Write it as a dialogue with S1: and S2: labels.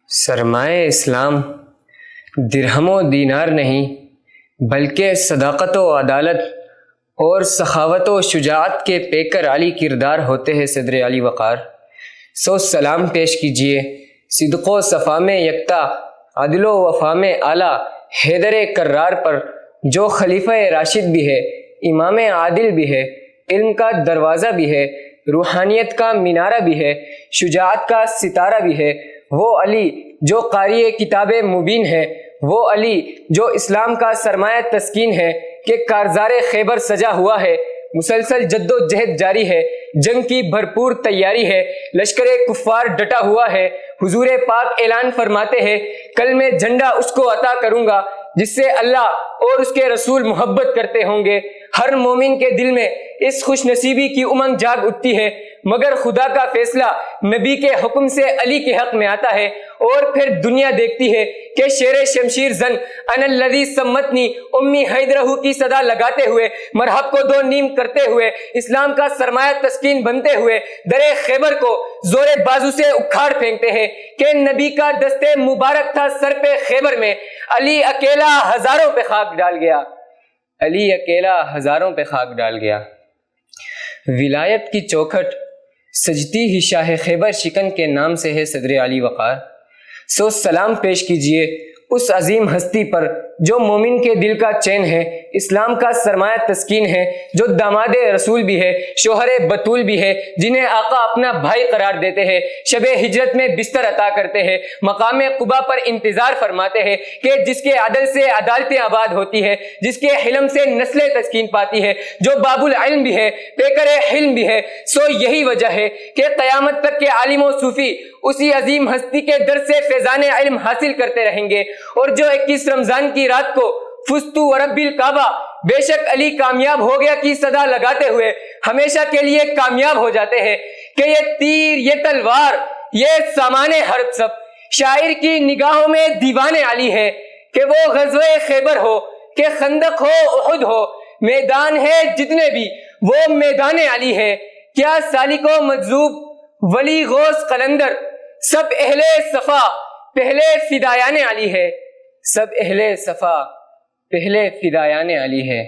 S1: سرمایہ اسلام درہم و دینار نہیں بلکہ صداقت و عدالت اور سخاوت و شجاعت کے پیکر عالی کردار ہوتے ہیں۔ صدر علی وقار سو سلام پیش کیجیے صدق و صفا میں یکتا، عدل و وفا میں اعلیٰ حیدر کرار پر، جو خلیفہ راشد بھی ہے، امام عادل بھی ہے، علم کا دروازہ بھی ہے، روحانیت کا مینارہ بھی ہے، شجاعت کا ستارہ بھی ہے۔ وہ علی جو قاری کتاب مبین ہے، وہ علی جو اسلام کا سرمایہ تسکین ہے کہ کارزار خیبر سجا ہوا ہے، مسلسل جد و جہد جاری ہے، جنگ کی بھرپور تیاری ہے، لشکر کفار ڈٹا ہوا ہے۔ حضور پاک اعلان فرماتے ہیں، کل میں جھنڈا اس کو عطا کروں گا جس سے اللہ اور اس کے رسول محبت کرتے ہوں گے۔ ہر مومن کے دل میں اس خوش نصیبی کی امنگ جاگ اٹھتی ہے، مگر خدا کا فیصلہ نبی کے حکم سے علی کے حق میں آتا ہے، اور پھر دنیا دیکھتی ہے کہ شیر شمشیر زن ان الذی سمتنی امی حیدرہ کی صدا لگاتے ہوئے، مرحب کو دو نیم کرتے ہوئے، اسلام کا سرمایہ تسکین بنتے ہوئے درے خیبر کو زور بازو سے اکھاڑ پھینکتے ہیں کہ نبی کا دستے مبارک تھا سر پہ خیبر میں، علی اکیلا ہزاروں پہ خاک ڈال گیا، علی اکیلا ہزاروں پہ خاک ڈال گیا۔ ولایت کی چوکھٹ سجتی ہی شاہ خیبر شکن کے نام سے ہے۔ صدر علی وقار سو سلام پیش کیجیے اس عظیم ہستی پر جو مومن کے دل کا چین ہے، اسلام کا سرمایہ تسکین ہے، جو داماد رسول بھی ہے، شوہر بطول بھی ہے، جنہیں آقا اپنا بھائی قرار دیتے ہیں، شب ہجرت میں بستر عطا کرتے ہیں، مقام قبا پر انتظار فرماتے ہیں کہ جس کے عدل سے عدالتیں آباد ہوتی ہے، جس کے حلم سے نسلیں تسکین پاتی ہے، جو باب العلم بھی ہے، پیکر حلم بھی ہے۔ سو یہی وجہ ہے کہ قیامت تک کے عالم و صوفی اسی عظیم ہستی کے در سے فیضان علم حاصل کرتے رہیں گے، اور جو 21 رمضان کی رات کو فزتو ورب الکعبہ بے شک علی کامیاب ہو گیا کی صدا لگاتے ہوئے ہمیشہ کے لیے کامیاب ہو جاتے ہیں کہ یہ تیر، یہ تلوار، یہ سامان حرب سب شاعر کی نگاہوں میں دیوان علی ہے، کہ وہ غزوہ خیبر ہو، کہ خندق ہو، احد ہو، میدان ہے جتنے بھی وہ میدان علی ہے۔ کیا سالک و مجذوب، ولی غوث قلندر، سب اہل صفا پہلے فدایان علی ہے، سب اہل صفا پہلے فدایان علی ہے۔